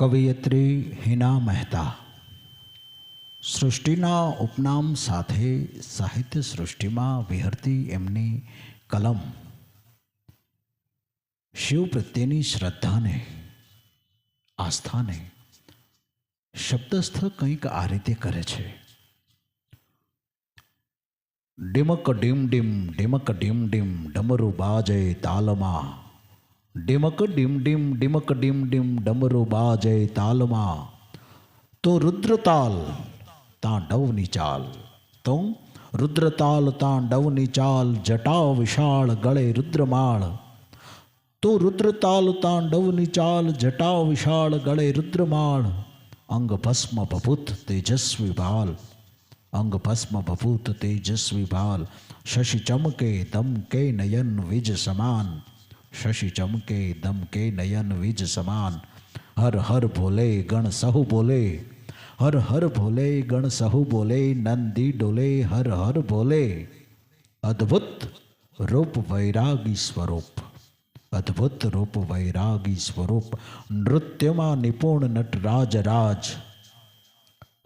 કવિયત્રી હિના મહેતા સૃષ્ટિના ઉપનામ સાથે સાહિત્ય સૃષ્ટિમાં વિહરતી એમની કલમ શિવ પ્રત્યેની શ્રદ્ધાને, આસ્થાને શબ્દસ્થ કંઈક આ રીતે કરે છે. ડિમક ડીમ ડીમ ડિમક ડીમ ડીમ ડમરું બાજે તાલમાં, ડિમક ડીમ ડીમ ડિમક ડીમ ડીમ ડમરું બાજે તાલમાં, તો રુદ્રતાલ તાંડવની ચાલ, તો રુદ્રતાલ તાંડવની ચાલ, જટા વિશાળ ગળે રુદ્રમાળ, તો રુદ્રતાલ તાંડવની ચાલ, જટા વિશાળ ગળે રુદ્રમાળ, અંગ ભસ્મ ભભૂત તેજસ્વી ભાલ, અંગ ભસ્મ ભભૂત તેજસ્વી ભાલ, શશि ચમકે દમકે નયન વિજ સમાન, શશि ચમકે દમકે નયન વિજ સમાન, હર હર ભોલે ગણ સહુ બોલે, હર હર ભોલે ગણ સહુ બોલે, નંદી ડોલે હર હર ભોલે, અદ્ભુત રૂપ વૈરાગી સ્વરૂપ, અદ્ભુત રૂપ વૈરાગી સ્વરૂપ, નૃત્યમાં નિપુણ નટરાજ રાજ,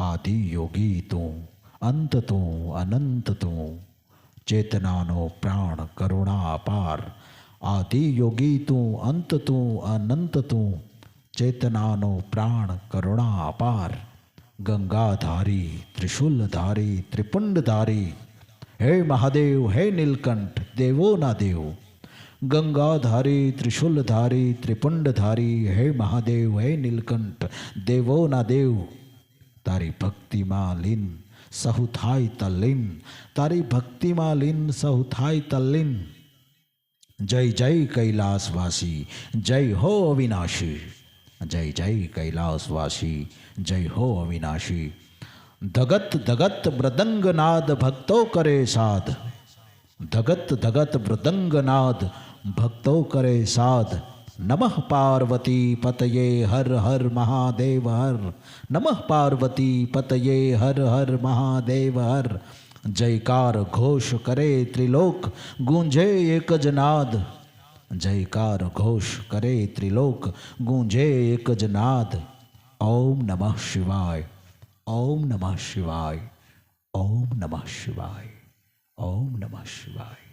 આદિ યોગી તું, અંત તું, અનંત તું, ચેતનાનો પ્રાણ કરુણા અપાર, આદિ યોગી તું, અંત તું, અનંત તું, ચેતનાનો પ્રાણ કરુણા અપાર, ગંગાધારી ત્રિશુલધારી ત્રિપુંડધારી, હે મહાદેવ હે નીલકંઠ દેવોના દેવ, ગંગાધારી ત્રિશુલધારી ત્રિપુંડધારી, હે મહાદેવ હે નીલકંઠ દેવોના દેવ, તારી ભક્તિમાં લીન સહુ થાય તલ્લીન, તારી ભક્તિમાં લીન સહુ થાય તલ્લીન, જય જય કૈલાસવાસી જય હો અવિનાશી, જય જય કૈલાસવાસી જય હો અવિનાશી, ધગત ધગત મૃદંગનાદ ભક્તો કરે સાધ, ધગત ધગત મૃદંગનાદ ભક્તો કરે સાધ, નમઃ પાર્વતી પતયે હર હર મહાદેવ હર, નમઃ પાર્વતી પતયે હર હર મહાદેવ હર, જયકાર ઘોષ કરે ત્રિલોક ગૂંજે એક જ નાદ, જયકાર ઘોષ કરે ત્રિલોક ગૂંજે એક જ નાદ, ઓમ નમઃ શિવાય, ઓમ નમઃ શિવાય, ઓમ નમઃ શિવાય, ઓમ નમઃ શિવાય.